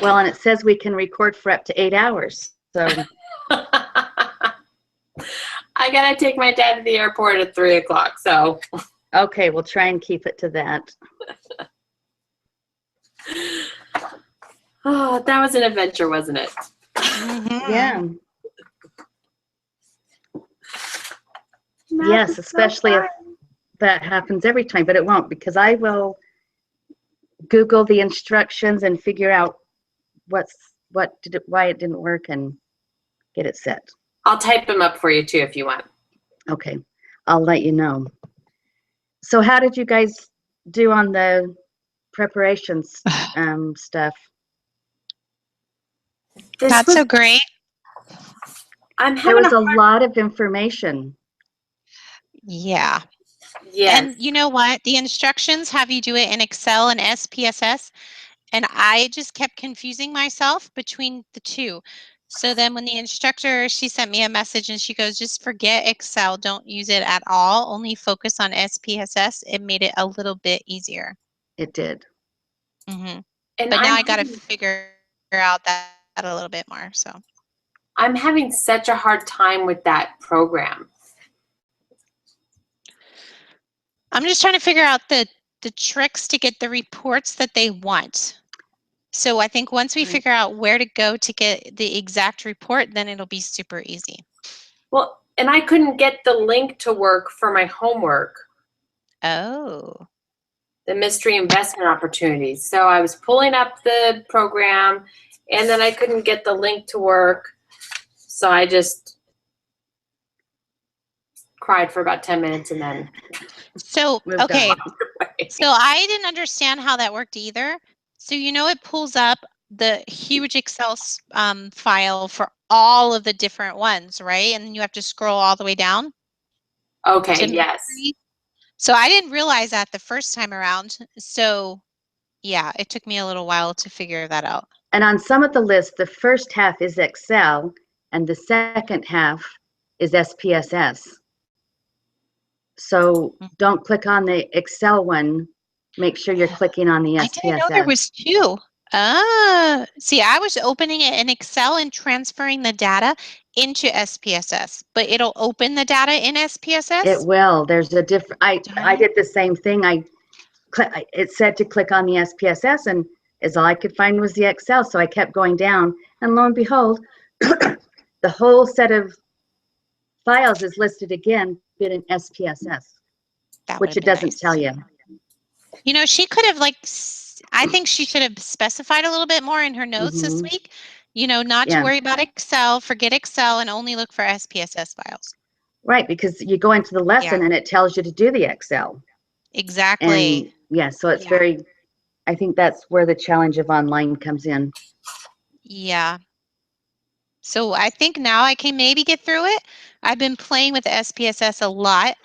Well, and it says we can record for up to 8 hours. So I gotta take my dad to the airport at 3 o'clock. So okay, we'll try and keep it to that. oh, that was an adventure, wasn't it? Yeah. Yes, especially if that happens every time, but it won't, because I will Google the instructions and figure out why it didn't work and get it set. I'll type them up for you too if you want. Okay, I'll let you know. So how did you guys do on the preparations stuff? Not so great. There was a lot of information. Yeah. Yes. And you know what? The instructions have you do it in Excel and SPSS. And I just kept confusing myself between the two. So then when the instructor, she sent me a message and she goes, just forget Excel. Don't use it at all. Only focus on SPSS. It made it a little bit easier. It did. Mm-hmm. But now I got to figure out that a little bit more. So I'm having such a hard time with that program. I'm just trying to figure out the tricks to get the reports that they want. So I think once we figure out where to go to get the exact report, then it'll be super easy. Well, and I couldn't get the link to work for my homework. Oh. The mystery investment opportunities. So I was pulling up the program and then I couldn't get the link to work. So I just cried for about 10 minutes and then. So, okay. So I didn't understand how that worked either. So, you know, it pulls up the huge Excel file for all of the different ones, right? And then you have to scroll all the way down. Okay, yes. So I didn't realize that the first time around. So, yeah, it took me a little while to figure that out. And on some of the lists, the first half is Excel and the second half is SPSS. So don't click on the Excel one. Make sure you're clicking on the SPSS. I didn't know there was two. See, I was opening it in Excel and transferring the data into SPSS, but it'll open the data in SPSS? It will. There's a different, I did the same thing. It said to click on the SPSS and all I could find was the Excel. So I kept going down and lo and behold, the whole set of files is listed again, but in SPSS, which it doesn't tell you. You know, she could have I think she should have specified a little bit more in her notes this week, you know, not to worry about Excel, forget Excel and only look for SPSS files. Right, because you go into the lesson and it tells you to do the Excel. Exactly. And so it's very, I think that's where the challenge of online comes in. Yeah. So I think now I can maybe get through it. I've been playing with the SPSS a lot.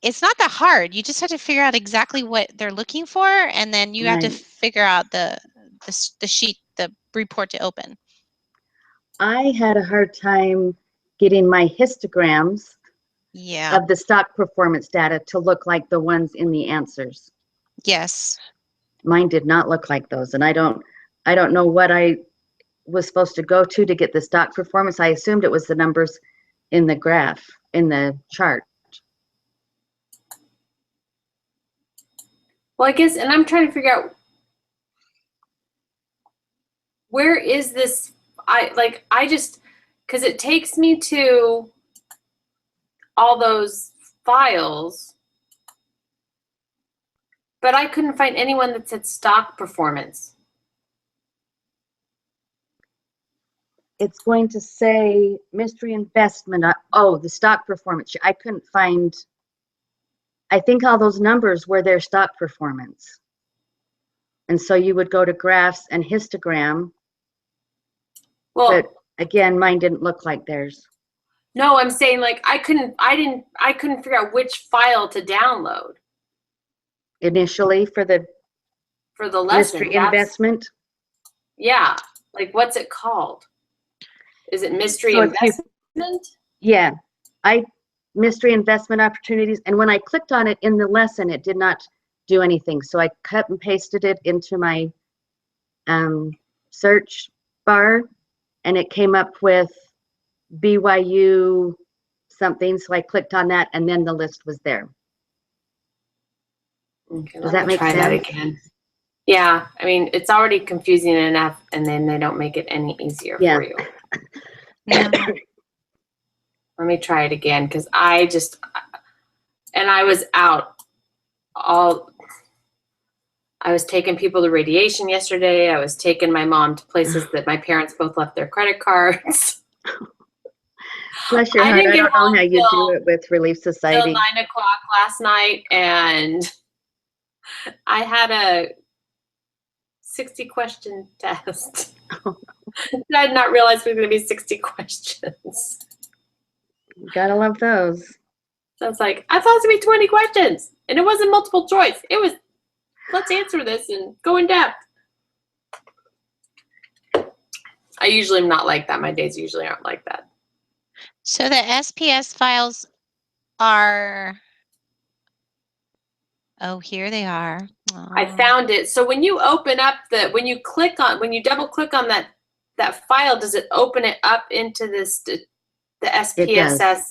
It's not that hard. You just have to figure out exactly what they're looking for, and then you have to figure out the sheet, the report to open. I had a hard time getting my histograms of the stock performance data to look like the ones in the answers. Yes. Mine did not look like those, and I don't know what I was supposed to go to get the stock performance. I assumed it was the numbers in the graph, in the chart. Well, I guess, and I'm trying to figure out where is this, because it takes me to all those files, but I couldn't find anyone that said stock performance. It's going to say mystery investment. Oh, the stock performance. I couldn't find, I think all those numbers were their stock performance. And so you would go to graphs and histogram. Well, but again, mine didn't look like theirs. No, I'm saying I couldn't figure out which file to download. Initially for the lesson. Mystery investment? Yeah. What's it called? Is it mystery investment? Yeah. Mystery investment opportunities. And when I clicked on it in the lesson, it did not do anything. So I cut and pasted it into my search bar, and it came up with BYU something. So I clicked on that, and then the list was there. Okay, Does let that me make try that sense? again. Yeah, I mean, it's already confusing enough, and then they don't make it any easier Yeah. for you. No. Let me try it again, because I was out I was taking people to radiation yesterday. I was taking my mom to places that my parents both left their credit cards. Bless your I heart. didn't I get don't know home how you do it with Relief till Society. 9 o'clock last night, and I had a 60-question test. I did not realize it was going to be 60 questions. Gotta love those. So it's like, I thought it was going to be 20 questions, and it wasn't multiple choice. It was, let's answer this and go in depth. I usually am not like that. My days usually aren't like that. So the SPS files are, oh, here they are. I Oh. found it. So when you open up when you double click on that file, does it open it up into the SPSS?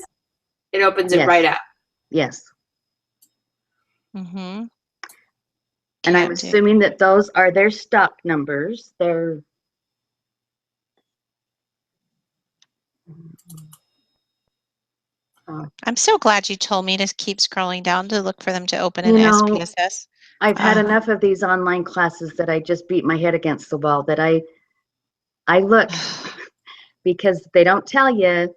It opens it Yes. right up. Yes. Mm-hmm. And I'm assuming that those are their stock numbers. I'm so glad you told me to keep scrolling down to look for them to open in You know, SPSS. I've had enough of these online classes that I just beat my head against the wall, that I look, because they don't tell you,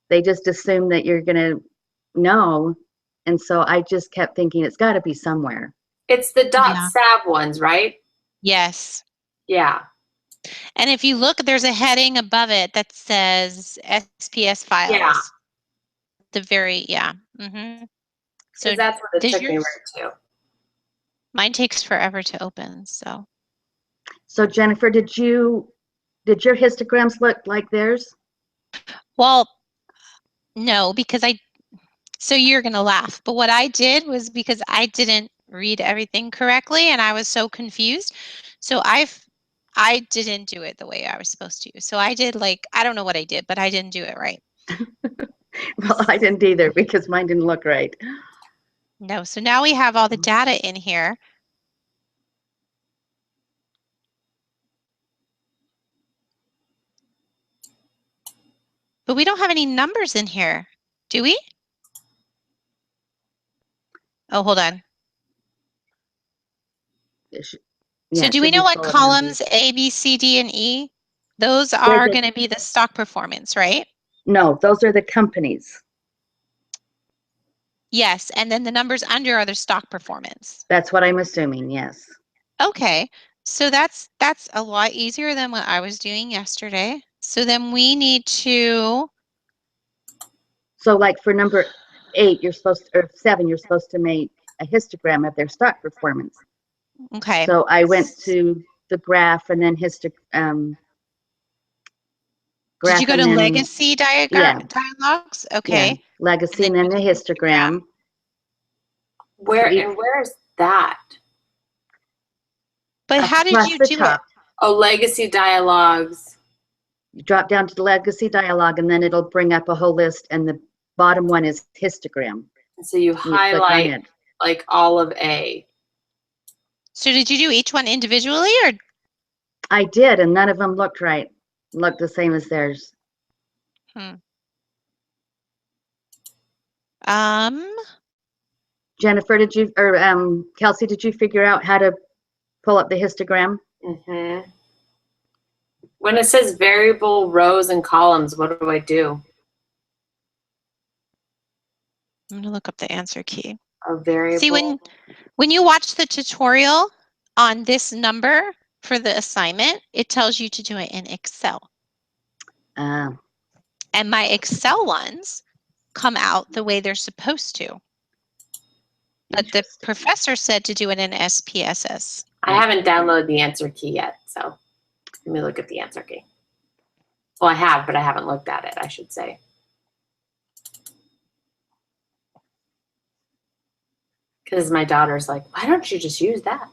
they just assume that you're going to know. And so I just kept thinking it's got to be somewhere. It's the Yeah. .sav ones, right? Yes. Yeah. And if you look, there's a heading above it that says SPS files. Yeah. Mm-hmm. So that's what it took me right to. Mine takes forever to open, so. So Jennifer, did your histograms look like theirs? Well, no, because so you're going to laugh, but what I did was because I didn't read everything correctly and I was so confused. So I didn't do it the way I was supposed to. So I did I don't know what I did, but I didn't do it right. Well, I didn't either because mine didn't look right. No, so now we have all the data in here. But we don't have any numbers in here, do we? Oh, hold on. So do we know what columns A, B, C, D, and E? Those are going to be the stock performance, right? No, those are the companies. Yes, and then the numbers under are the stock performance. That's what I'm assuming, yes. Okay, so that's a lot easier than what I was doing yesterday. So then we need to. So like for number 8, or 7, you're supposed to make a histogram of their stock performance. Okay. So I went to the graph and then Did you go to legacy dialogues? Okay. Yeah, legacy and then the histogram. Where is that? But how did you do it? Oh, legacy dialogues. You drop down to the legacy dialogue and then it'll bring up a whole list, and the bottom one is histogram. So you highlight like all of A. So did you do each one individually, or? I did, and none of them looked right. Looked the same as theirs. Jennifer, Kelsey, did you figure out how to pull up the histogram? Mm-hmm. When it says variable rows and columns, what do I do? I'm gonna look up the answer key. A variable. See, when you watch the tutorial on this number for the assignment, it tells you to do it in Excel. And my Excel ones come out the way they're supposed to. But the professor said to do it in SPSS. I haven't downloaded the answer key yet, so let me look at the answer key. Well, I have, but I haven't looked at it, I should say. Because my daughter's like, why don't you just use that?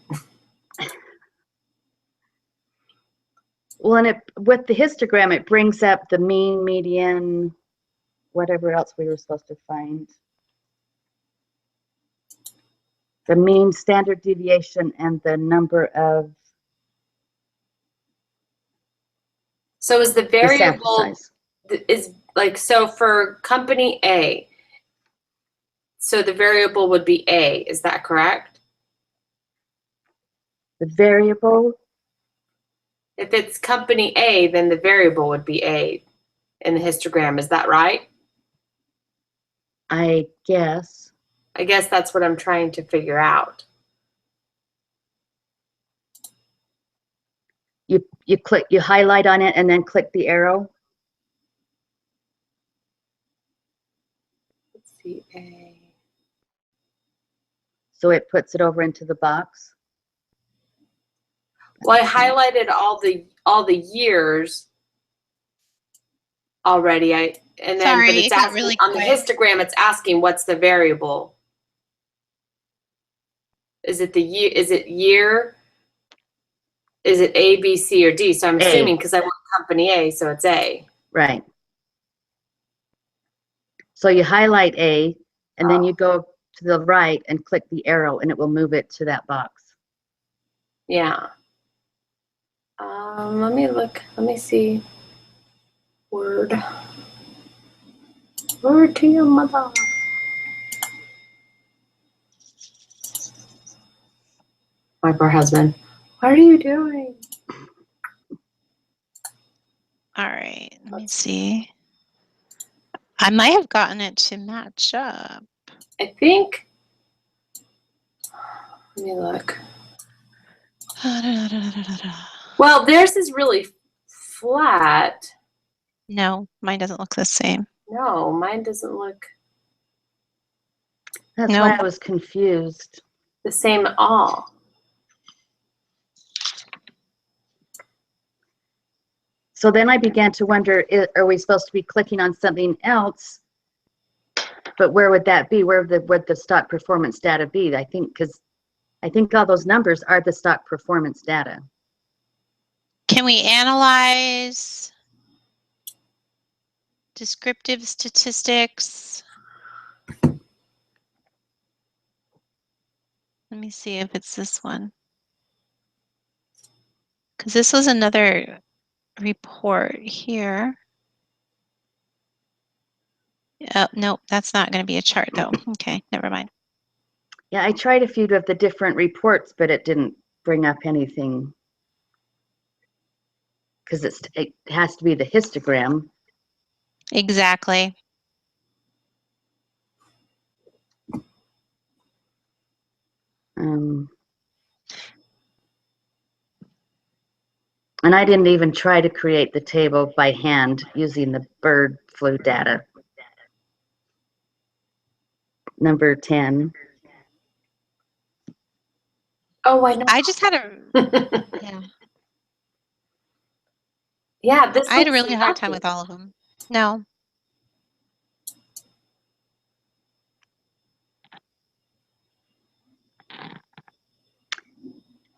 Well, and with the histogram, it brings up the mean, median, whatever else we were supposed to find. The mean, standard deviation, and the number of So is the the sample variable, size. is like, so for company A, so the variable would be A, is that correct? The variable, If it's company A, then the variable would be A in the histogram, is that right? I guess. I guess that's what I'm trying to figure out. You highlight on it and then click the arrow. Let's see, A. So it puts it over into the box. Well, I highlighted all the years already. But Sorry, it's it got asking really on the quiet. histogram. It's asking what's the variable. Is it the year? Is it year? Is it A, B, C, or D? So I'm A. assuming because I want company A, so it's A. Right. So you highlight A, and then you go to the right and click the arrow, and it will move it to that box. Yeah. Let me look. Let me see. Word. Word to your mother. My poor husband. What are you doing? All right, let me see. I might have gotten it to match up. I think. Let me look. Well, theirs is really flat. No, mine doesn't look the same. No, mine doesn't look That's No. why I was confused. the same at all. So then I began to wonder, are we supposed to be clicking on something else? But where would that be? Where would the stock performance data be? I think all those numbers are the stock performance data. Can we analyze descriptive statistics? Let me see if it's this one. Because this was another report here. Oh, no, that's not going to be a chart though. Okay, never mind. Yeah, I tried a few of the different reports, but it didn't bring up anything. Because it has to be the histogram. Exactly. And I didn't even try to create the table by hand using the bird flu data. Number 10. Oh, I know. I just had a yeah. Yeah, this I had a looks really hard time nothing. with all of them. No.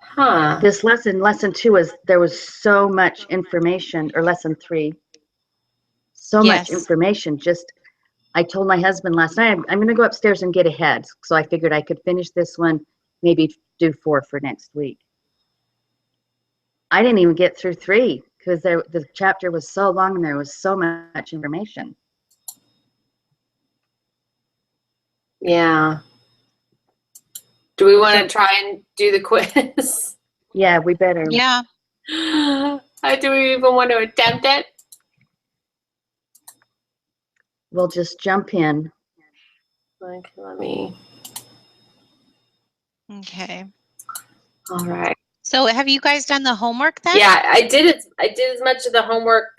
Huh. This lesson 2 there was so much information, or lesson 3, so much Yes. information. I told my husband last night, I'm going to go upstairs and get ahead. So I figured I could finish this one, maybe do 4 for next week. I didn't even get through 3 because the chapter was so long and there was so much information. Yeah. Do we want to try and do the quiz? Yeah, we better. Yeah. Do we even want to attempt it? We'll just jump in. Okay, let me. Okay. All right. So have you guys done the homework then? Yeah, I did it. I did as much of the homework,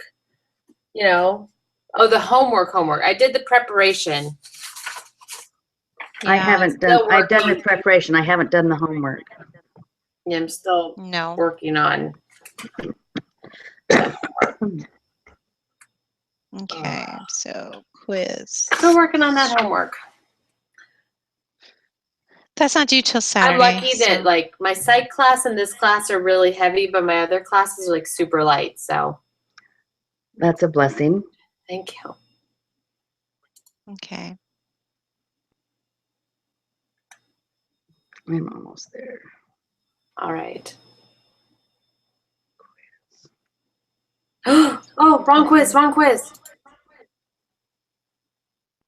Oh, the homework. I did the preparation. I Yeah. haven't done, I've done the preparation. I haven't done the homework. Yeah, I'm still No. working on. Okay. So quiz. Still working on that homework. That's not due till Saturday. I'm lucky that so- like my psych class and this class are really heavy, but my other classes are like super light. So That's a blessing. thank you. Okay. I'm almost there. All right. Oh, wrong quiz, wrong quiz.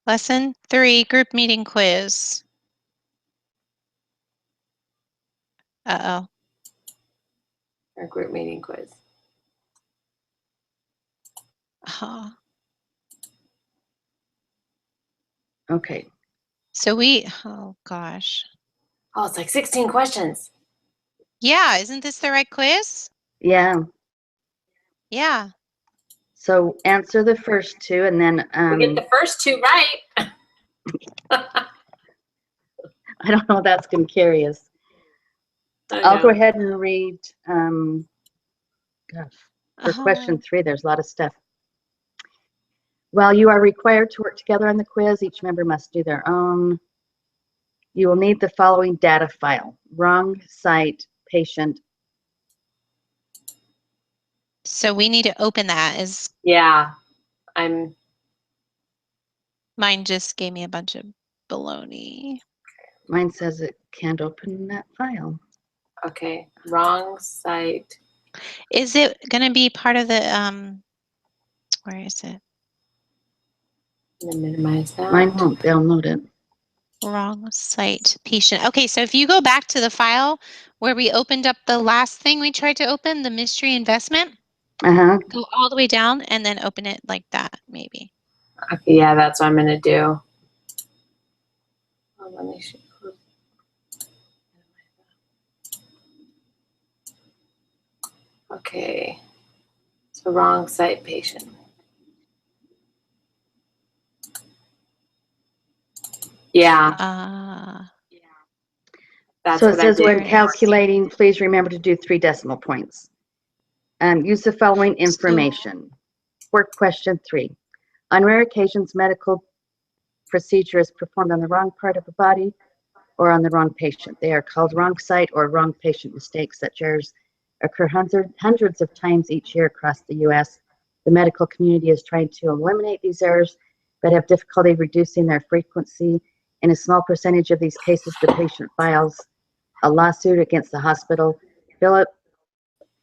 Lesson 3, group meeting quiz. Uh-oh. Our group meeting quiz. Oh. Okay. So oh gosh. Oh, it's like 16 questions. Yeah, isn't this the right quiz? Yeah. Yeah. So answer the first two and then We get the first two right. I don't know what that's going to carry us. I I'll go know. ahead and read, gosh, for question 3, there's a lot of stuff. While you are required to work together on the quiz, each member must do their own. You will need the following data file: wrong site, patient. So we need to open that. Yeah, Mine just gave me a bunch of baloney. Mine says it can't open that file. okay. Wrong site. Is it going to be part of the, where is it? I'm gonna minimize that. Mine won't download it. Wrong site patient. Okay, so if you go back to the file where we opened up the last thing we tried to open, the mystery investment, Uh-huh. go all the way down and then open it like that, maybe. Okay, yeah, that's what I'm gonna do. Oh, let me see. Okay. So wrong site patient. Yeah, that's So it what I says did. when calculating, please remember to do 3 decimal points. Use the following information. Work question 3. On rare occasions, medical procedure is performed on the wrong part of the body or on the wrong patient. They are called wrong site or wrong patient mistakes. Such errors occur hundreds of times each year across the U.S. The medical community is trying to eliminate these errors, but have difficulty reducing their frequency. In a small percentage of these cases, the patient files a lawsuit against the hospital. Philip,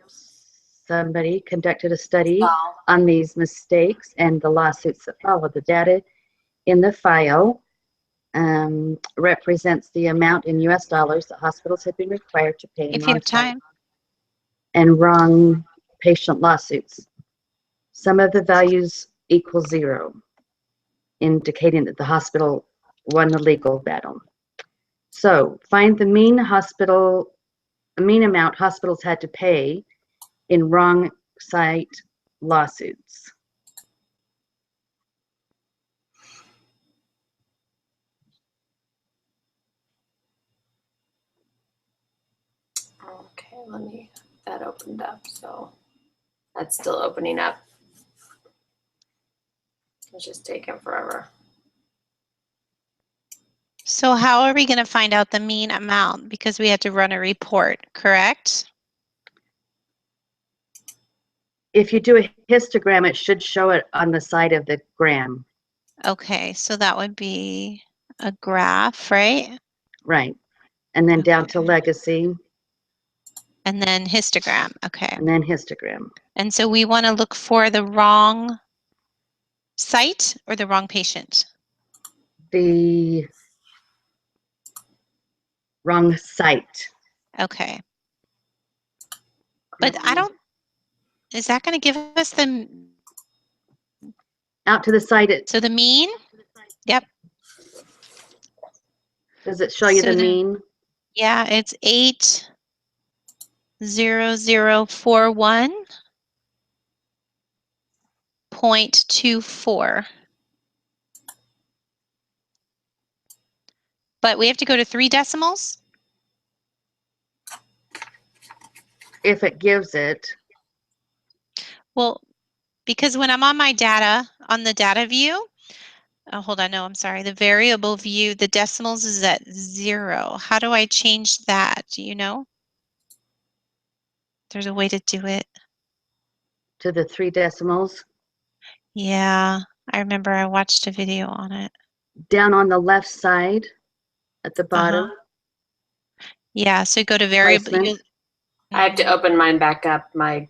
somebody conducted a study on these mistakes and the lawsuits that follow. The data in the file represents the amount in US dollars that hospitals have been required to pay in If you wrong have time. and wrong patient lawsuits. Some of the values equal 0, indicating that the hospital won the legal battle. So find the mean amount hospitals had to pay in wrong site lawsuits. Okay, let me, that opened up, so that's still opening up. It's just taking forever. So how are we going to find out the mean amount? Because we had to run a report, correct? If you do a histogram, it should show it on the side of the gram. Okay, so that would be a graph, right? Right. And then down to Okay. legacy, And then histogram, okay. and then histogram. And so we want to look for the wrong site or the wrong patient? The wrong site. Okay. But I don't, is that going to give us the, Out to the side, so the mean? Yep. does it show you So the mean? Yeah, it's 80041.24. But we have to go to 3 decimals? If it gives it. Well, because when I'm on my data, on the data view, Oh, hold on. No, I'm sorry. The variable view, the decimals is at 0. How do I change that? Do you know? There's a way to do it. To the 3 decimals. Yeah, I remember I watched a video on it. Down on the left side at the bottom. Yeah, so go to variable. Placement. I have to Mhm. open mine back up. My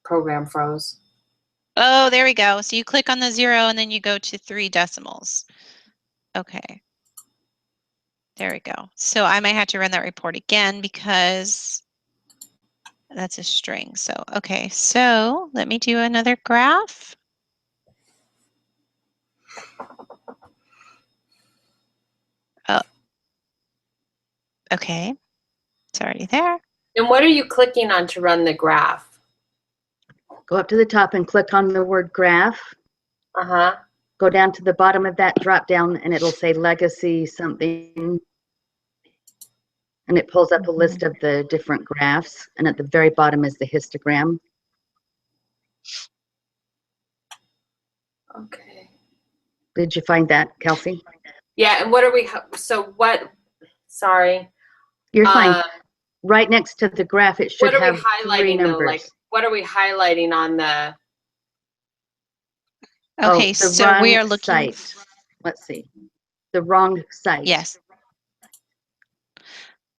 program froze. Oh, there we go. So you click on the 0 and then you go to 3 decimals. Okay. There we go. So I might have to run that report again because that's a string. So, okay. So let me do another graph. Oh, okay. It's already there. And what are you clicking on to run the graph? Go up to the top and click on the word graph. Uh-huh. Go down to the bottom of that drop down and it'll say legacy something. And it pulls up a list of the different graphs. And at the very bottom is the histogram. Okay. Did you find that, Kelsey? Yeah, and what are we, so what, sorry. You're fine. Uh, Right next to the graph, it should What are we have 3 highlighting though? numbers. Like, what are we highlighting on the, Okay, the so we wrong are looking. site. Let's see. The wrong site. Yes.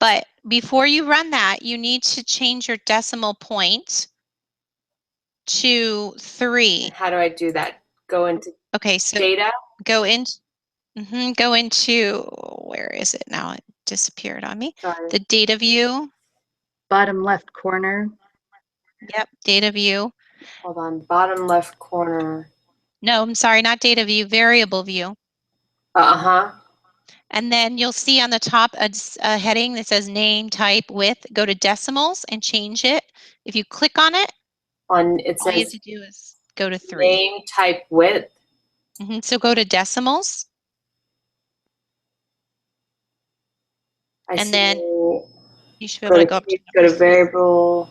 But before you run that, you need to change your decimal point to 3. how do I do that? Go into Okay, so data? go in, go into, where is it now? It disappeared on me. Sorry. The data view. Bottom left corner. Yep, data view. Hold on, bottom left corner. No, I'm sorry, not data view, variable view. Uh-huh. And then you'll see on the top a heading that says name, type, width. Go to decimals and change it. If you click on it, It all you have says to do is go to 3. name, type, width. So go to decimals. And then you should be able to go up to go to numbers. variable,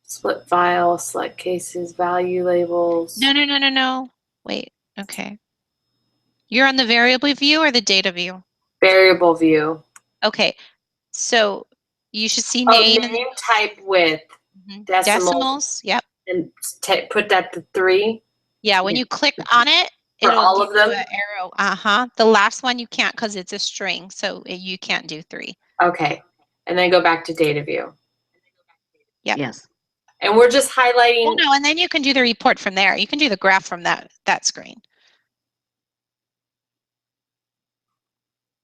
split file, select cases, value labels. No. Wait, okay. You're on the variable view or the data view? Variable view. Okay, so you should see Oh, name and name, type, width, decimals. Yep. and put that to 3 Yeah, when you click on it, for it'll all give of you them. an arrow. The last one you can't because it's a string, so you can't do 3. Okay, and then go back to data view. Yep. Yes. And we're just highlighting. Well, no, and then you can do the report from there. You can do the graph from that screen.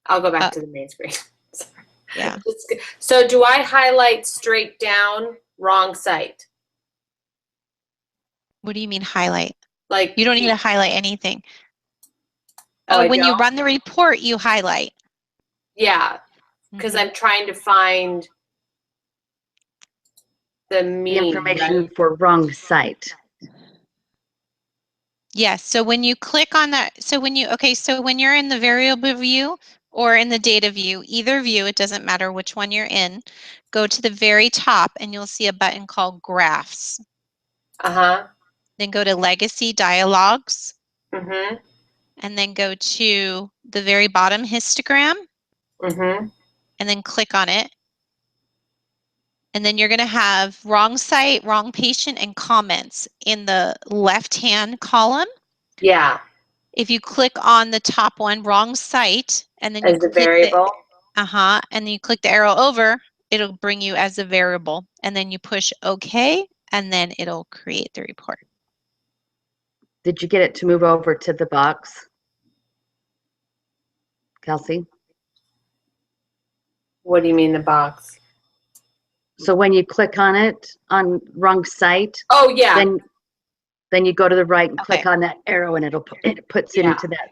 I'll go back to the main screen. Sorry. Yeah. So do I highlight straight down wrong site? What do you mean highlight? Like You don't need to highlight anything. Oh, I When you don't? run the report, you highlight. Yeah, because I'm trying to find the mean, information right? for wrong site. Yes. So when you click on that, so when you're in the variable view or in the data view, either view, it doesn't matter which one you're in, go to the very top and you'll see a button called graphs. Uh-huh. Then go to legacy dialogues. Mm-hmm. And then go to the very bottom histogram. Mm-hmm. And then click on it. And then you're going to have wrong site, wrong patient, and comments in the left-hand column. Yeah. If you click on the top one, wrong site, and then you As the click variable. and then you click the arrow over, it'll bring you as a variable. And then you push OK, and then it'll create the report. Did you get it to move over to the box, Kelsey? What do you mean the box? So when you click on it on wrong site, Oh yeah. Then you go to the right and click Okay. on that arrow, and it puts it Yeah. into that.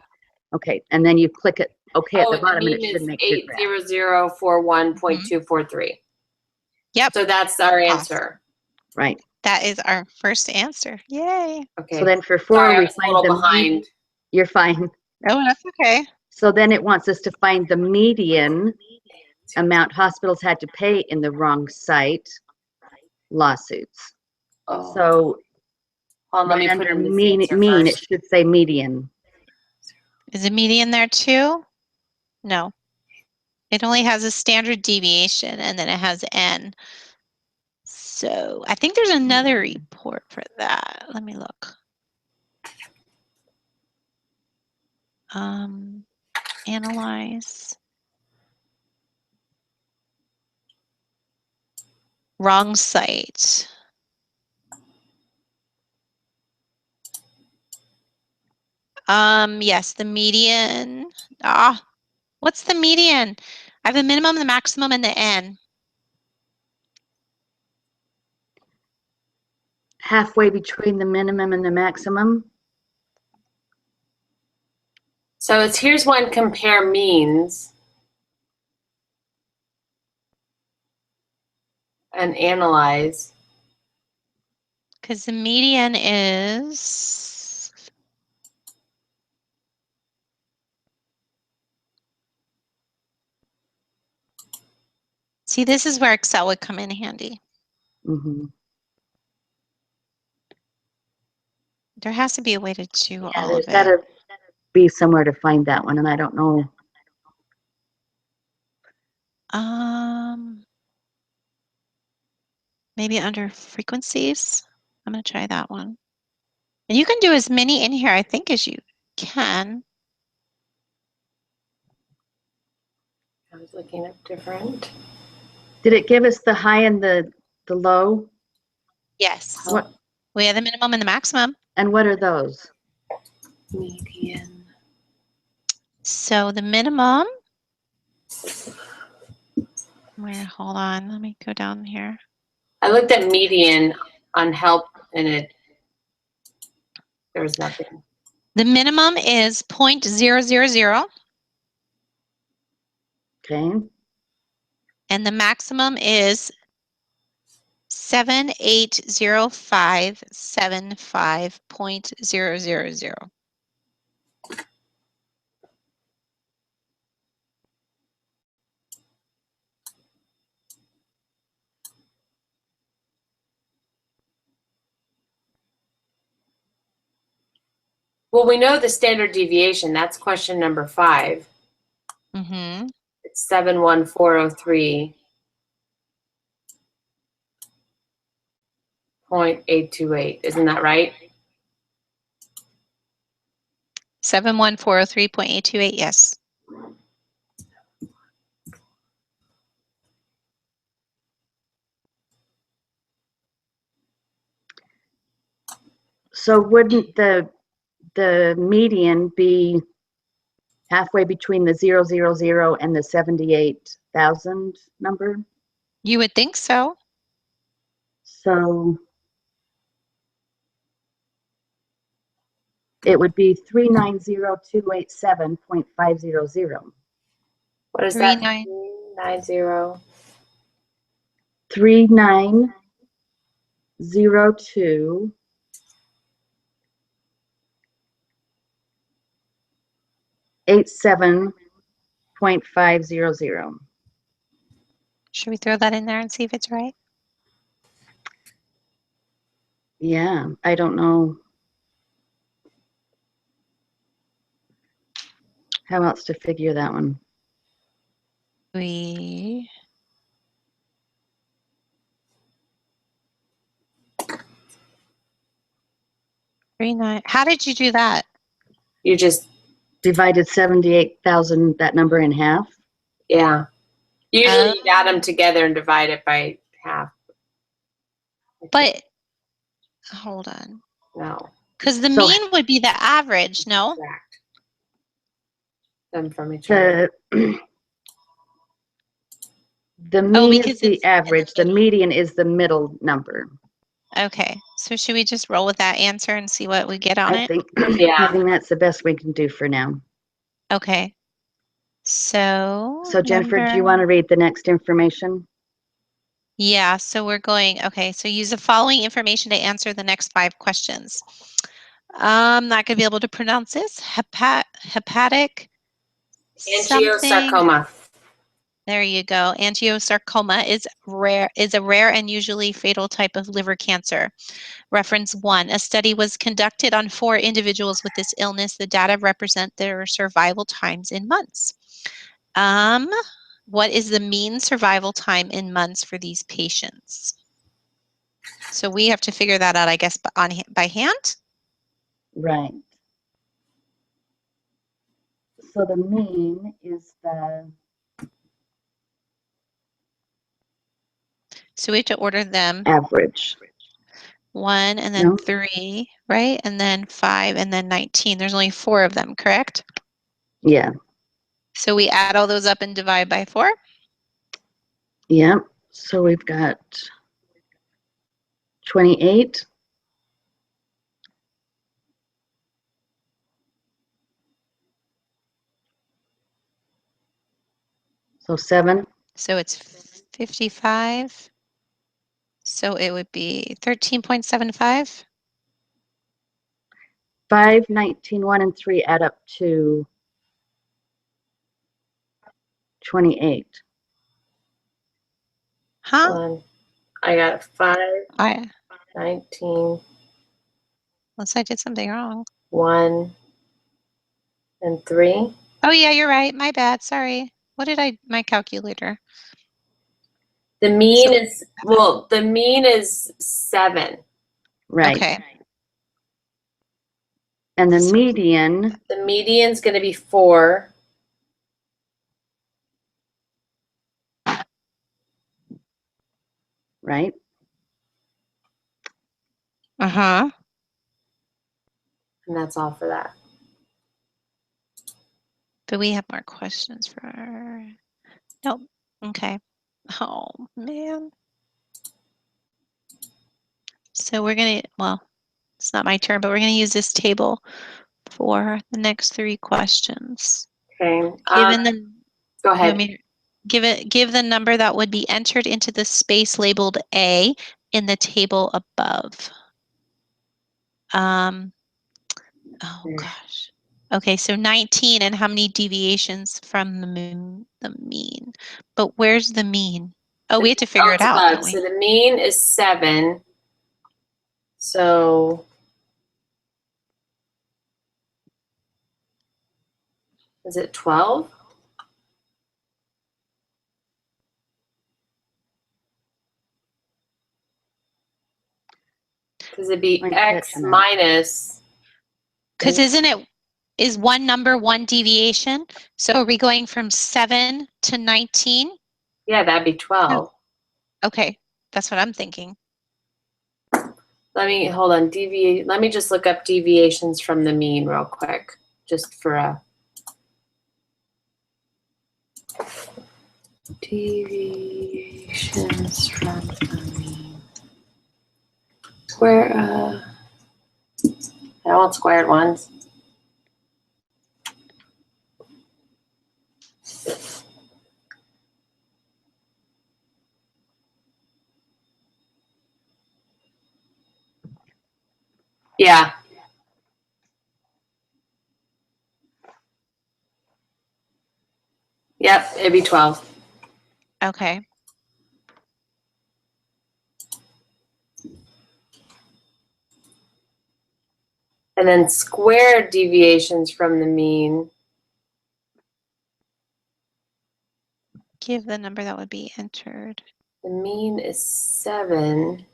Okay, and then you click it OK at the bottom, and it should make your graph. 80041.243. Yep. So that's our answer. Right. That is our first answer. Yay. Okay. So then for 4, Sorry, I we was a find little the behind. You're fine. Oh, that's okay. So then it wants us to find the median amount hospitals had to pay in the wrong site lawsuits. Oh. So Hold on, let right me put under in this mean, answer it first. should say median. Is the median there too? No. It only has a standard deviation and then it has n. So I think there's another report for that. Let me look. Analyze. Wrong site. Yes, the median. What's the median? I have the minimum, the maximum, and the n. Halfway between the minimum and the maximum. So here's one compare means and analyze. Because the median is. See, this is where Excel would come in handy. Mm-hmm. There has to be a way to do Yeah, all there's of got it. to be somewhere to find that one, and I don't know. Maybe under frequencies. I'm going to try that one. And you can do as many in here, I think, as you can. I was looking at different. Did it give us the high and the low? Yes. What, We have the minimum and the maximum. and what are those? Median. So the minimum. Hold on. Let me go down here. I looked at median on help and there was nothing. The minimum is 0.000. Okay. And the maximum is 780575.000. Well, we know the standard deviation. That's question number 5. Mm-hmm. It's 71403.828. Isn't that right? 71403.828, yes. So wouldn't the median be halfway between the 000 and the 78,000 number? You would think so. So it would be 390,287.500. What is that? 39. 390. 3902 87.500. Should we throw that in there and see if it's right? Yeah, I don't know how else to figure that one. We. How did you do that? You just, Divided 78,000, that number, in half. yeah. Usually you add them together and divide it by half. But hold on. No. Because the So- mean would be the average, no? Subtract them from each other. The mean because is the it's in the average. The middle. median is the middle number. Okay, so should we just roll with that answer and see what we get on I it? think Yeah. I think that's the best we can do for now. Okay. So Jennifer, do you want to read the next information? Yeah, so we're going, okay, so use the following information to answer the next 5 questions. I'm not going to be able to pronounce this. Hepatic something. Angiosarcoma. There you go. Angiosarcoma is a rare and usually fatal type of liver cancer. Reference 1. A study was conducted on 4 individuals with this illness. The data represent their survival times in months. What is the mean survival time in months for these patients? So we have to figure that out, I guess, by hand. Right. So the mean is the, So we have to order them average. 1 and then No? 3, right? And then 5 and then 19. There's only 4 of them, correct? Yeah. So we add all those up and divide by 4. Yeah. So we've got 28. So 7. So it's 55. So it would be 13.75. 5, 19, 1, and 3 add up to 28. Huh? I got 5, I 19, unless I did something wrong. 1, and 3. Oh yeah, you're right. My bad. Sorry. What did my calculator? The mean So- is, well, the mean is 7. Right. Okay. And the So- median, The median's going to be 4. right? Uh-huh. And that's all for that. But we have more questions for. Nope. Okay. Oh man. So we're gonna, well, it's not my turn, but we're gonna use this table for the next 3 questions. Okay. Given the, Go you ahead. want me to give the number that would be entered into the space labeled A in the table above. Oh gosh. Okay, so 19, and how many deviations from the mean? But where's the mean? Oh, we have to figure it It's out, above. don't we? So the mean is 7. So is it 12? Because it'd be Might x catch that. minus. Because is one number one deviation? So are we going from 7 to 19? Yeah, that'd be 12. Okay, that's what I'm thinking. Let me hold on. Let me just look up deviations from the mean real quick, just for a deviations from the mean. Square. I want squared ones. Yeah. Yep, it'd be 12. Okay. And then squared deviations from the mean. Give the number that would be entered. The mean is 7.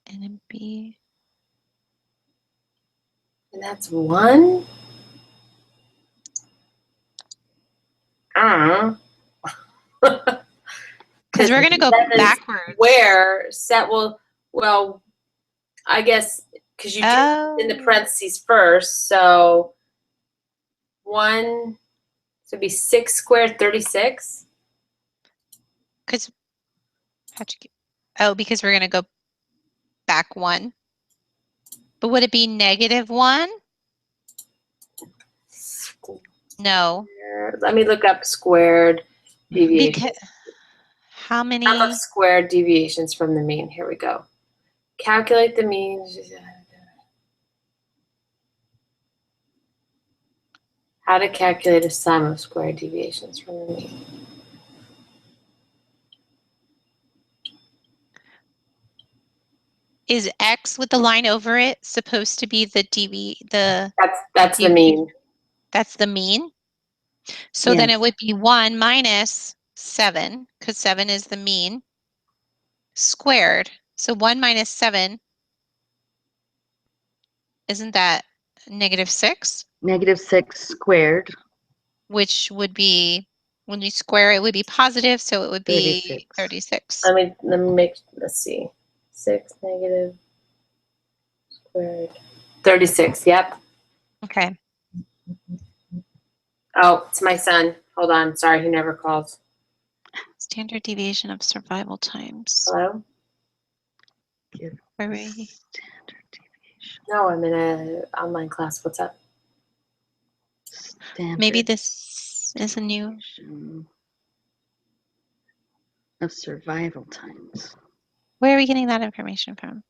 And then B. And that's 1? Because we're going to go backwards. Where set well, I guess because you did in the Oh. parentheses first, so 1, so it'd be 6 squared, 36. Because, because we're going to go back 1. But would it be -1? No. Let me look up squared deviations. Because how many? How about squared deviations from the mean? Here we go. Calculate the mean. How to calculate a sum of squared deviations from the mean. is X with the line over it supposed to be the That's the DV? mean. That's the mean? So then it Yes. would be 1 minus 7, because 7 is the mean, squared. So 1 minus 7, isn't that -6? -6 squared, Which would be, when we square it, would be positive, so it would be 36. 36. Let's see. 6 negative squared. 36, yep. Okay. Oh, it's my son. Hold on. Sorry, he never calls. Standard deviation of survival times. Hello? Give Where were we? standard deviation. No, I'm in an online class. What's up? Maybe Standard this is a new. deviation of survival times. Where are we getting that information from?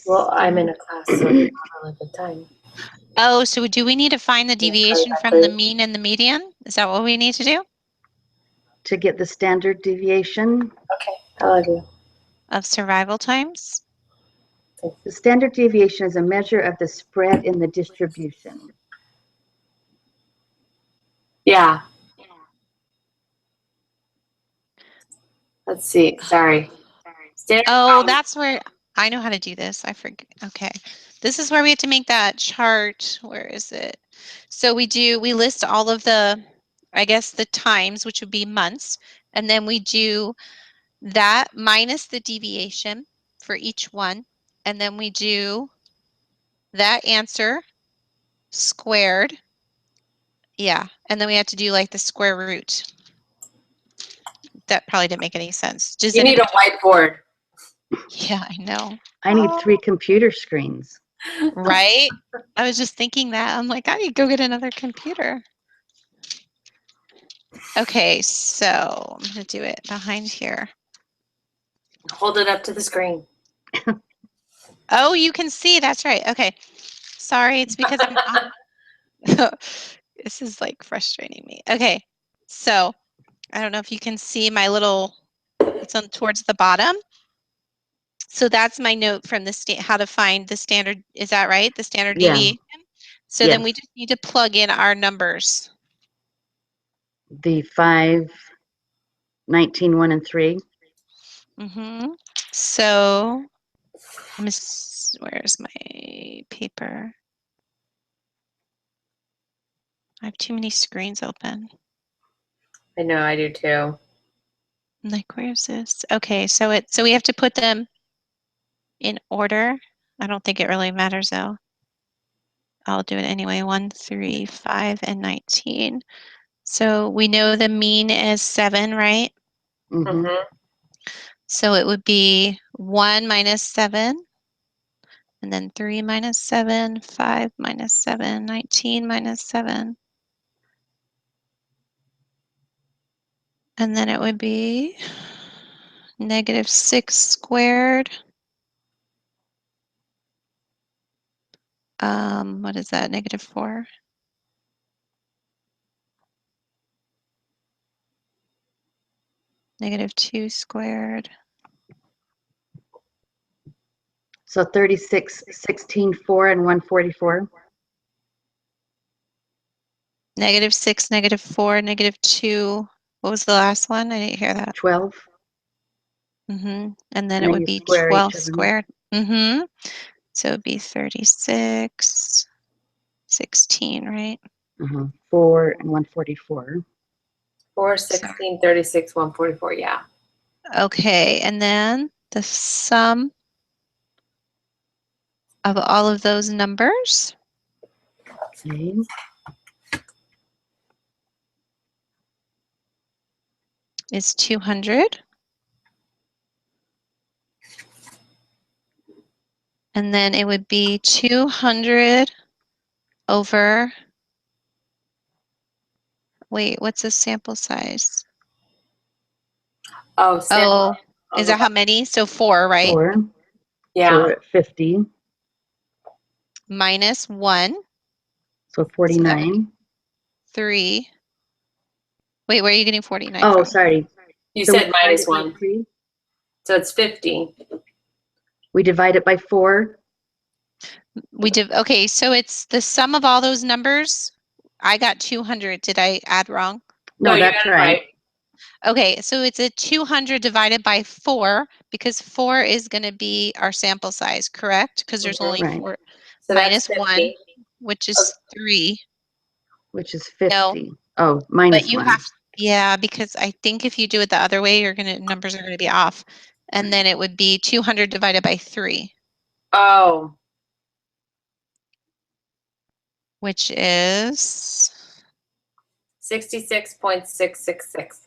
Well, I'm in a class, so it's not a good time. Oh, so do we need to find the deviation from the mean and the median? Is that what we need to do? To get the standard deviation, Okay, I love you. Of survival times? the standard deviation is a measure of the spread in the distribution. Yeah. Let's see. Sorry. Standard Oh, that's where I know how to do this. I forget. Okay. This is where we have to make that chart. Where is it? So we list all of the, I guess, the times, which would be months. And then we do that minus the deviation for each one. And then we do that answer squared. Yeah. And then we have to do like the square root. That probably didn't make any sense. Does You need a anybody? whiteboard. Yeah, I know. I need 3 computer screens. Right? I was just thinking that. I'm like, I need to go get another computer. Okay, so I'm going to do it behind here. Hold it up to the screen. Oh, you can see. That's right. Okay. Sorry, it's because I'm. This is like frustrating me. Okay, so I don't know if you can see my little. It's on towards the bottom. So that's my note from the how to find the standard. Is that right? The standard Yeah. deviation. So then we Yes. just need to plug in our numbers. The 5, 19, 1, and 3. Mm-hmm. So where's my paper? I have too many screens open. I know, I do too. I'm like, where's this? Okay, so we have to put them in order. I don't think it really matters though. I'll do it anyway. 1, 3, 5, and 19. So we know the mean is 7, right? Mm-hmm. So it would be 1 minus 7, and then 3 minus 7, 5 minus 7, 19 minus 7. And then it would be -6 squared. What is that? -4. -2 squared. So 36, 16, 4, and 144. -6, -4, -2. What was the last one? I didn't hear that. 12. And then And it then would you be square 12 each of them. squared. So it would be 36, 16, right? 4 and 144. 4, 16, 36, 144, yeah. Okay, and then the sum of all of those numbers Okay. is 200. And then it would be 200 over, wait, what's the sample size? Oh, Oh, is that how many? So 4, right? 4. yeah. So we're at 50. Minus 1. So 49. 3. Wait, where are you getting 49 Oh, from? sorry. You So said we minus divided by 1. 3. So it's 50. We divide it by 4. We did, okay, so it's the sum of all those numbers. I got 200. Did I add wrong? No, you that's got it right. Okay, so it's a 200 divided by 4 because 4 is going to be our sample size, correct? Because there's only Right. 4 So minus that's 1, 50. which is 3. Which is No, 50. Oh, but minus you 1. have, yeah, because I think if you do it the other way, numbers are going to be off. And then it would be 200 divided by 3, Oh, which is 66.666.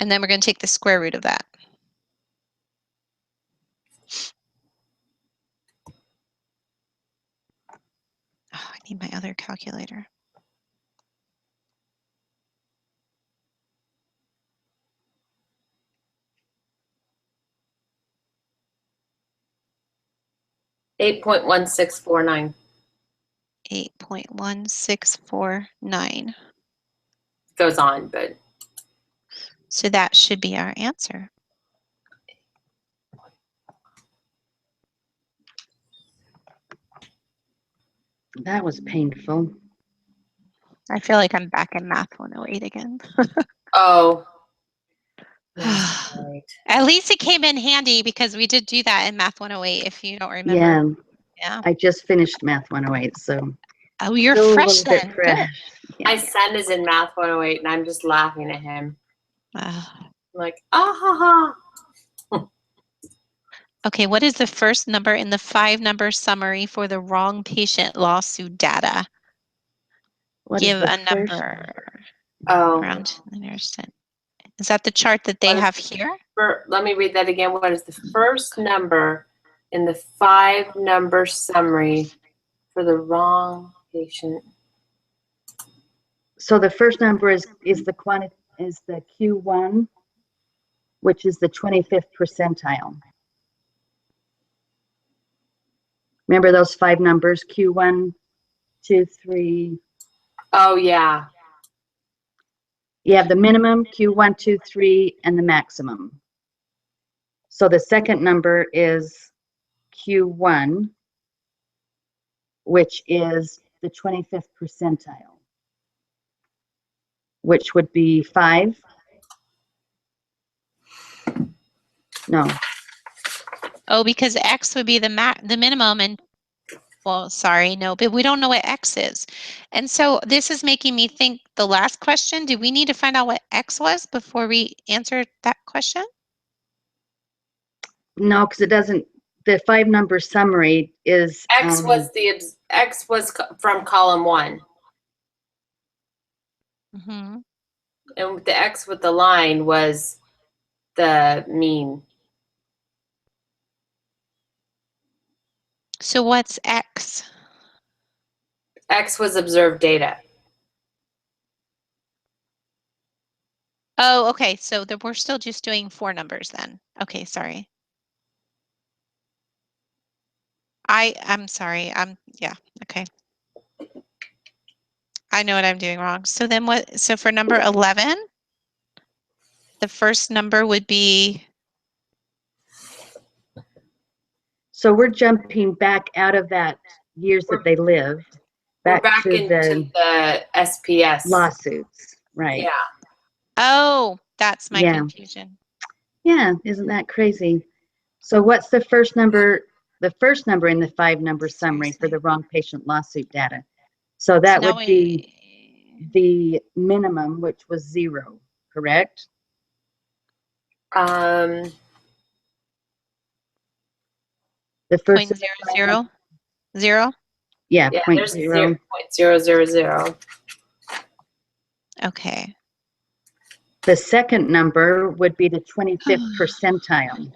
and then we're going to take the square root of that. Oh, I need my other calculator. $8.1649. 8.1649. Goes on, but So that should be our answer. That was painful. I feel like I'm back in Math 108 again. oh. That's right. At least it came in handy because we did do that in Math 108, if you don't remember. Yeah, Yeah. I just finished Math 108, so Oh, you're still a fresh little bit then. Good. fresh. My Yeah. son is in Math 108, and I'm just laughing at him. Uh, I'm like, ah ha ha. okay, what is the first number in the 5-number summary for the wrong patient lawsuit data? What is Give the a first? number Oh, around the nearest cent. Is that the chart that they What is have the here? let me read that again. What is the first number in the 5-number summary for the wrong patient? So the first number is the Q1, which is the 25th percentile. Remember those 5 numbers, Q1, 2, 3. Oh, yeah. You have the minimum, Q1, 2, 3, and the maximum. So the second number is Q1, which is the 25th percentile, which would be 5. No, Oh, because X would be the minimum, and well, sorry, no, but we don't know what X is. And so this is making me think the last question, do we need to find out what X was before we answer that question? no, because it doesn't. The 5-number summary is X was from column 1. Mm-hmm. And the X with the line was the mean. So what's X? X was observed data. Oh, okay. So we're still just doing 4 numbers then. Okay, sorry. I'm sorry. Yeah, okay. I know what I'm doing wrong. So then so for number 11, the first number would be, so we're jumping back out of that years that they lived We're back to into the SPS. lawsuits, right? Yeah. oh, that's my Yeah. confusion. Yeah, isn't that crazy? So what's the first number? The first number in the 5-number summary for Seriously. the wrong patient lawsuit data. So So that now would be the minimum, which was 0, correct? Um, The first 0.000? Yeah, yeah, point there's 0. 0.000. Okay. The second number would be the 25th percentile.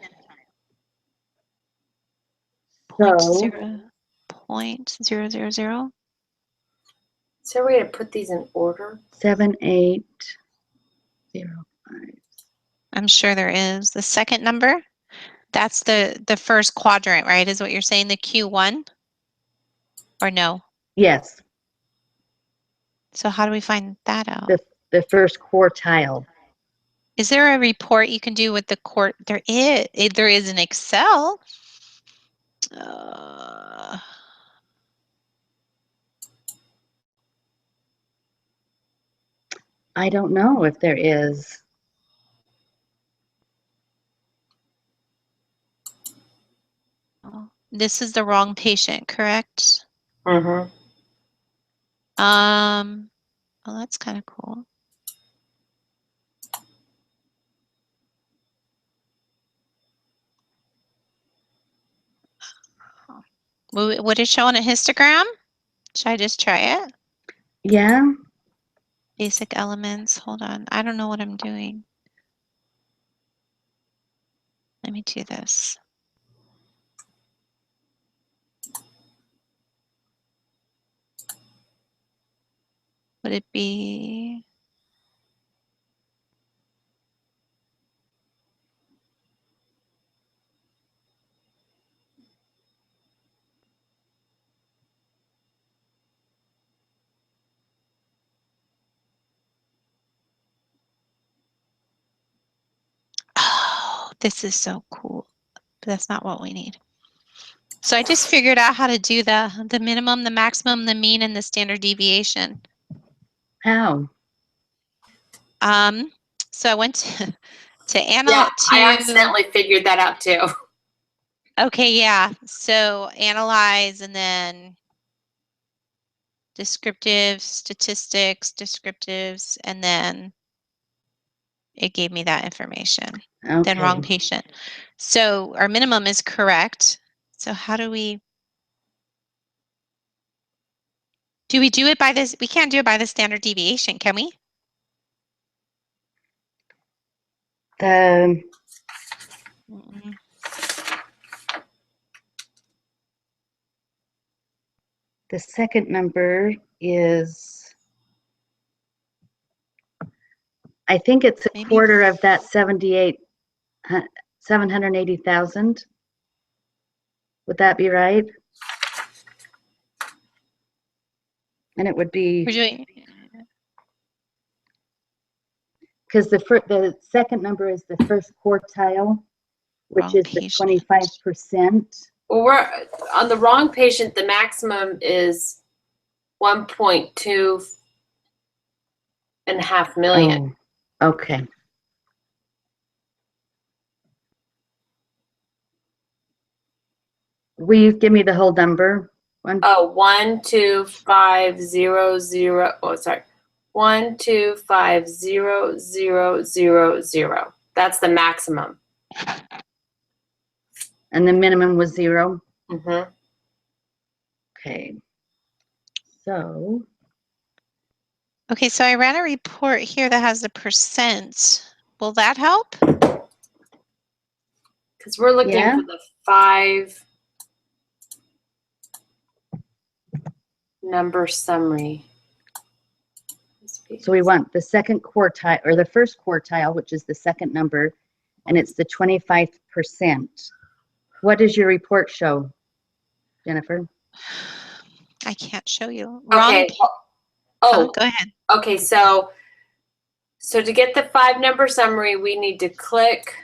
So 0.000? Is there a way to put these in order? 7, 8, 0, 5. I'm sure there is. The second number, that's the first quadrant, right? Is what you're saying, the Q1? Or no? Yes, So how do we find that out? the first quartile. Is there a report you can do with the court? There is an Excel. I don't know if there is. This is the wrong patient, correct? Mm-hmm. Well, that's kind of cool. Would it show on a histogram? Should I just try it? Yeah. Basic elements. Hold on. I don't know what I'm doing. Let me do this. Would it be? Oh, this is so cool. But that's not what we need. So I just figured out how to do the minimum, the maximum, the mean, and the standard deviation. How? So I went to Yeah, I accidentally figured that out too. Okay, yeah. So analyze and then descriptive statistics, descriptives, and then it gave me that information. Okay. Then wrong patient. So our minimum is correct. So how do we do it by this? We can't do it by the standard deviation, can we? The Mm-mm. the second number is, I think it's a Maybe. quarter of that 780,000. Would that be right? And it would We're be, doing because the second number is the first quartile, which wrong is the patient. 25%. Well, we're on the wrong patient. The maximum is 1.2 million. Oh, okay. Will you give me the whole number? Oh, 12500. Oh, sorry. 1250000. That's the maximum. And the minimum was 0? Mm-hmm. Okay. So, Okay, so I ran a report here that has the percent. Will that help? Because we're looking Yeah. for the 5 number summary. so we want the second quartile, or the first quartile, which is the second number, and it's the 25%. What does your report show, Jennifer? I can't show you. Okay. Oh, Go ahead. okay. So to get the 5 number summary, we need to click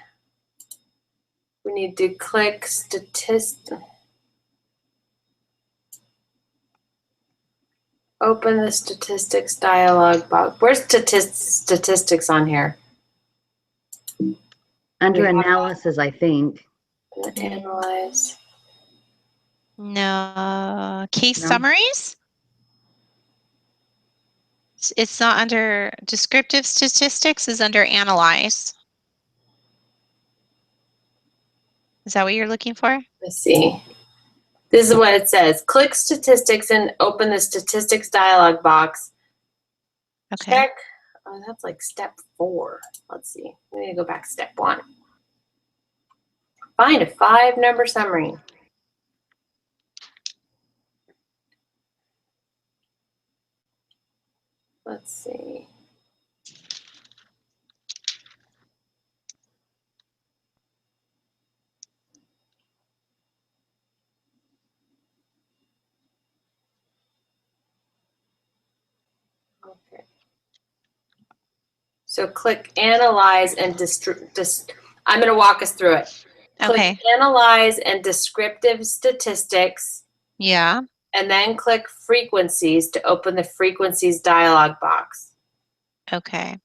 statistics. Open the statistics dialog box. Where's statistics on here? Under We have analysis, I think. Analyze. No. Case No. summaries? It's not under descriptive statistics, is under analyze. Is that what you're looking for? Let's see. This is what it says. Click statistics and open the statistics dialog box. Okay. Check. Oh, that's like step 4. Let's see. We need to go back to step 1. Find a 5 number summary. Let's see. Okay. So click analyze and I'm going to walk us through it. Click Okay. analyze and descriptive statistics, Yeah. and then click frequencies to open the frequencies dialog box. Okay.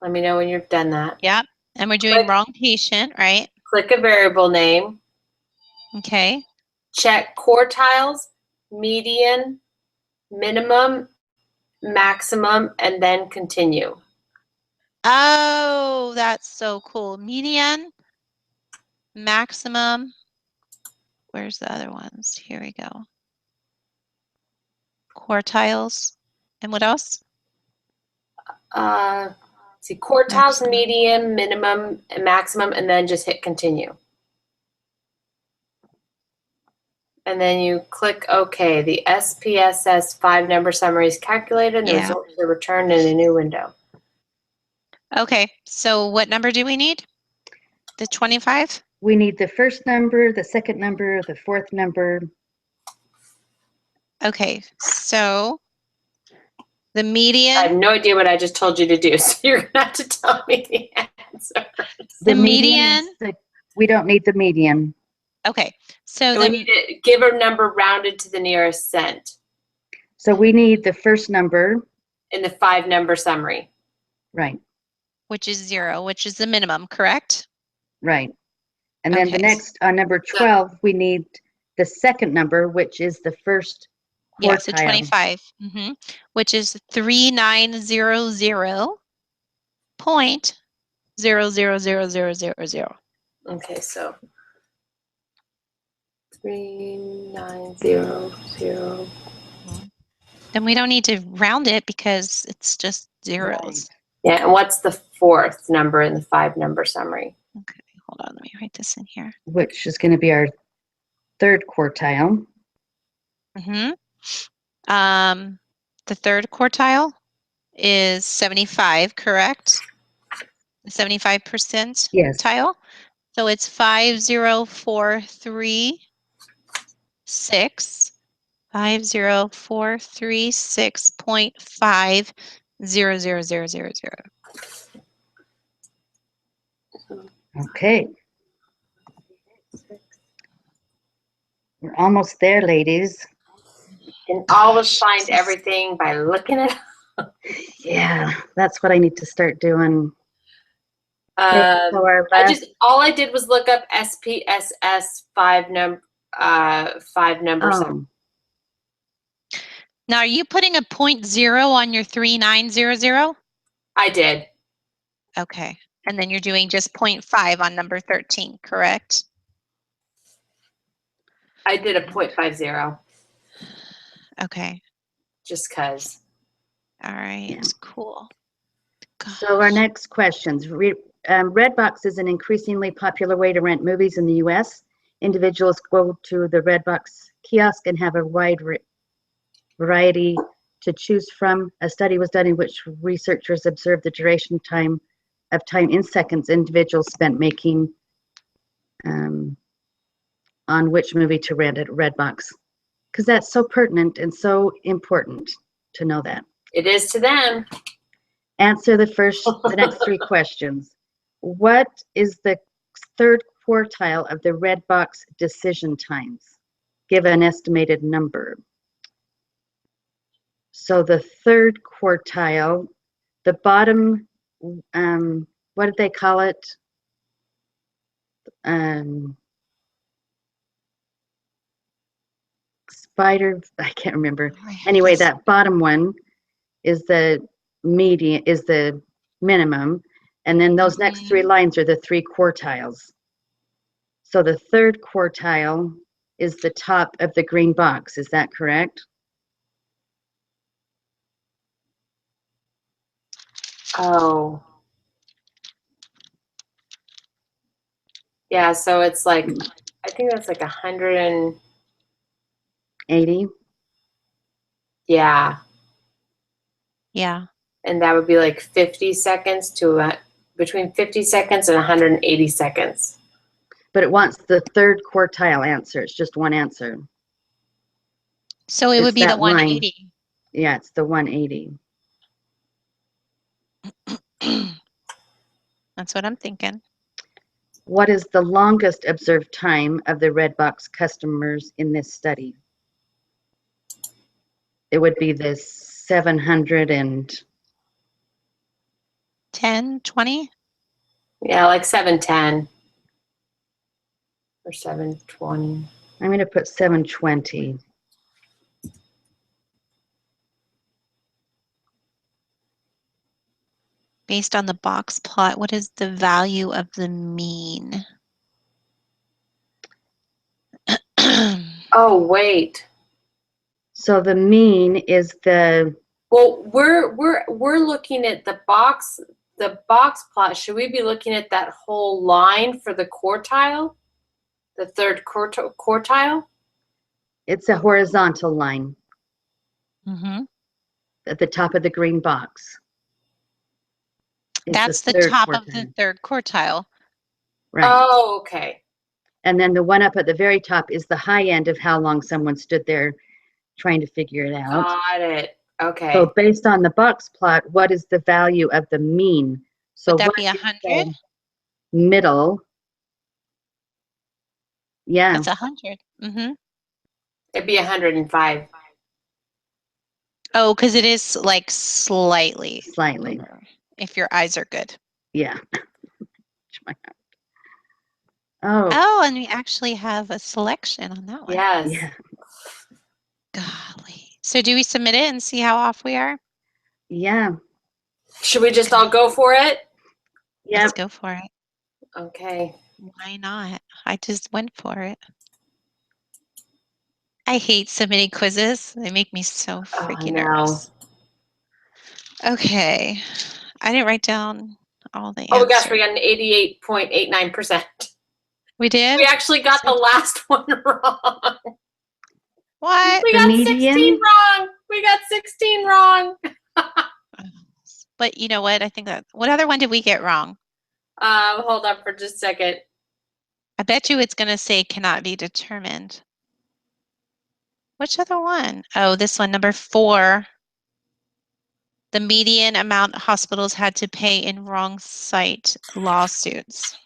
Let me know when you've done that. Yep. And we're doing wrong patient, right? Click a variable name. Okay. Check quartiles, median, minimum, maximum, and then continue. Oh, that's so cool. Median, maximum. Where's the other ones? Here we go. Quartiles. And what else? See quartiles, Maximum. median, minimum, and maximum, and then just hit continue. And then you click OK. The SPSS 5-number summary is calculated, and the Yeah. results are returned in a new window. Okay. So what number do we need? The 25? We need the first number, the second number, the fourth number. Okay. So the I have median, no idea what I just told you to do, so you're going to have to tell me the answer. The is median? we don't need the median. Okay. So So we need to give a number rounded to the nearest cent So we need the first number, in the 5-number summary. right, which is 0, which is the minimum, correct? right. And then the Okay. next, on number 12, we need the second number, which is the first quartile. Yeah, so 25, which is 3900.0000000. Okay, so 3900. Then we don't need to round it because it's just zeros. Yeah, and what's the 4th number in the 5-number summary? Okay, hold on, let me write this in here. Which is going to be our third quartile. The third quartile is 75, correct? 75 percentile. Yes. So it's 50436. 50436.5000000. Okay. We're almost there, ladies. And always find everything by looking at. Yeah, that's what I need to start doing. Okay, so our last, All I did was look up SPSS 5-number summary. Now, are you putting a 0.0 on your 3900? I did. Okay. And then you're doing just 0.5 on number 13, correct? I did a 0.50 Okay. just because. All right. Yeah. Cool. so our next questions. Redbox is an increasingly popular way to rent movies in the U.S. Individuals go to the Redbox kiosk and have a wide variety to choose from. A study was done in which researchers observed the duration of time in seconds individuals spent making on which movie to rent at Redbox. Because that's so pertinent and so important to know that. It is to them. Answer the next 3 questions. What is the third quartile of the Redbox decision times? Give an estimated number. So the third quartile, the bottom, what did they call it? Spider, I can't remember. Anyway, that bottom one is the median, is the minimum. And then those next 3 lines are the 3 quartiles. So the third quartile is the top of the green box. Is that correct? Oh. Yeah, so it's like, I think that's like 80? Yeah. Yeah. And that would be like 50 seconds to between 50 seconds and 180 seconds. But it wants the third quartile answer. It's just one answer. So it would be the 180. Yeah, it's the 180. That's what I'm thinking. What is the longest observed time of the red box customers in this study? It would be the 700 and 10, 20? Yeah, like 710 or 720. I'm going to put 720. Based on the box plot, what is the value of the mean? Oh, wait. So the mean is the, Well, we're looking at the box plot. Should we be looking at that whole line for the quartile? The third quartile? it's a horizontal line Mm-hmm. at the top of the green box. Is That's the third top of the quartile. third quartile. Right. Oh, okay. And then the one up at the very top is the high end of how long someone stood there trying to figure it out. Got it. Okay. So based on the box plot, what is the value of the mean? So Would that what be is 100? the middle? Yeah, That's 100. Mm-hmm. It'd be 105. Oh, because it is like slightly slightly. lower, if your eyes are good. Yeah. Oh, Oh, and we actually have a selection on that one. Yes. yeah. Golly. So do we submit it and see how off we are? Yeah. Should we just all go for it? Yeah. Let's go for it. Okay. Why not? I just went for it. I hate submitting quizzes. They make me so freaking no. nervous. Okay. I didn't write down all the Oh my answers. gosh, we got an 88.89%. We did? We actually got the last one wrong. What? We The got median? 16 wrong. We got 16 wrong. But you know what? I think that, what other one did we get wrong? Hold on for just a second. I bet you it's going to say cannot be determined. Which other one? Oh, this one, number 4. The median amount hospitals had to pay in wrong site lawsuits.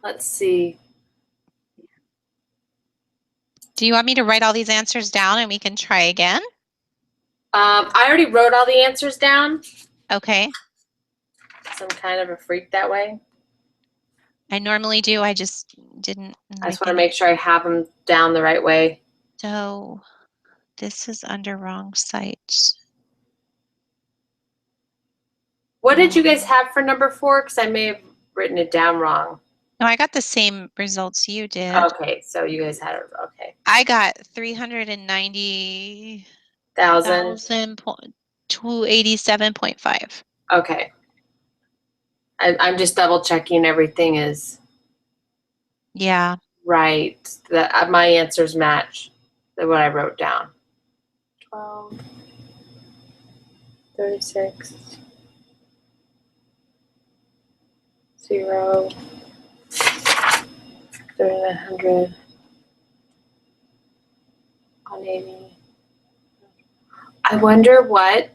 Let's see. Do you want me to write all these answers down and we can try again? I already wrote all the answers down. Okay. So I'm kind of a freak that way. I normally do. I just didn't. I just want to make sure I have them down the right way. So this is under wrong site. What did you guys have for number 4? Because I may have written it down wrong. No, I got the same results you did. Okay, so you guys had it. Okay. I got 390,287.5. 1,000. Okay. I'm just double checking everything is Yeah. right. That my answers match what I wrote down. 12, 36, 0, 3,900, 180. I wonder what,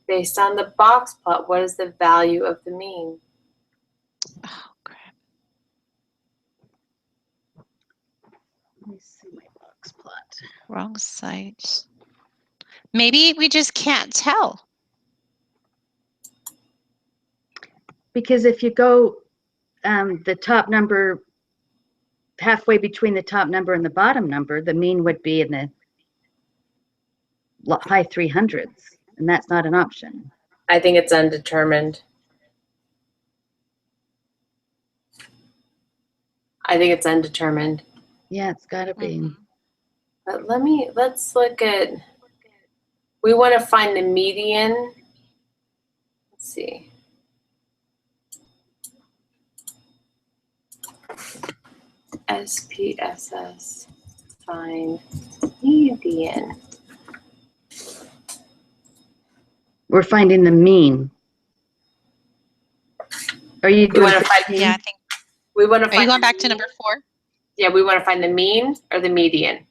based on the box plot, what is the value of the mean? Oh, crap. Let me see my box plot. Wrong site. Maybe we just can't tell. Because if you go the top number halfway between the top number and the bottom number, the mean would be in the high 300s, and that's not an option. I think it's undetermined. I think it's undetermined. Yeah, it's got to be. Mm-hmm. But let's look at, we want to find the median. Let's see. SPSS, find median. We're finding the mean. Are you doing wanna find- 16? Yeah, I think. We want to Are you find going the back to mean. number 4? Yeah, we want to find the mean or the median.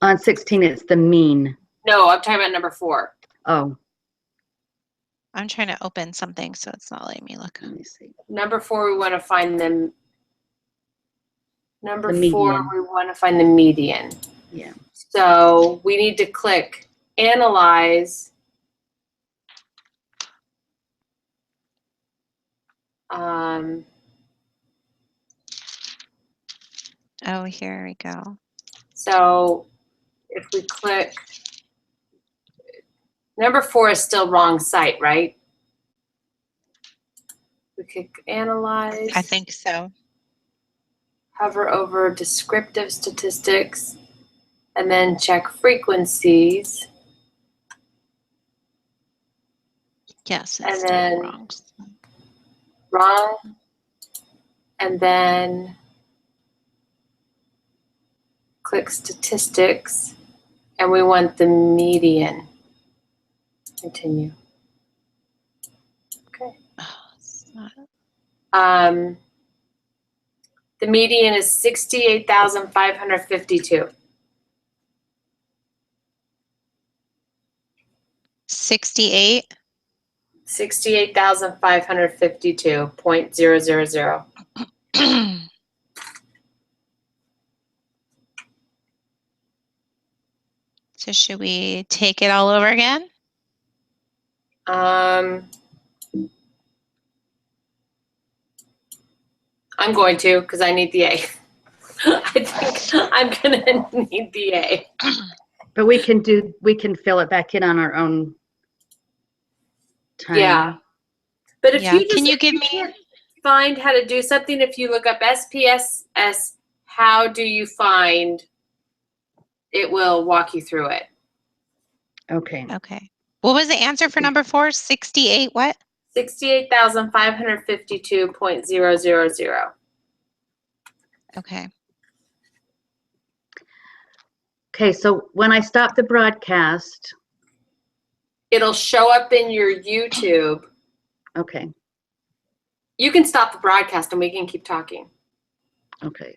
On 16, it's the mean. No, I'm talking about number 4. Oh, I'm trying to open something, so it's not letting me look. let me see. Number 4, we want to find them. Number The 4, median. we want to find the median. Yeah. So we need to click Analyze. Oh, here we go. So if we click, number 4 is still wrong site, right? We click Analyze. I think so. Hover over Descriptive Statistics, and then check Frequencies. Yes, And it's still then- wrong. Wrong. And then click Statistics, and we want the median. Continue. Okay. Oh, it's not. The median is 68,552. 68. 68,552.000. So should we take it all over again? I'm going to, because I need the A. I think I'm gonna need the A. But we can fill it back in on our own time. Yeah. But if Yeah. you just Can you if give me- can't find how to do something, if you look up SPSS, how do you find, it will walk you through it. Okay. Okay. What was the answer for number 4? 68 what? 68,552.000. Okay. Okay, so when I stop the broadcast, It'll show up in your YouTube. okay, You can stop the broadcast and we can keep talking. okay.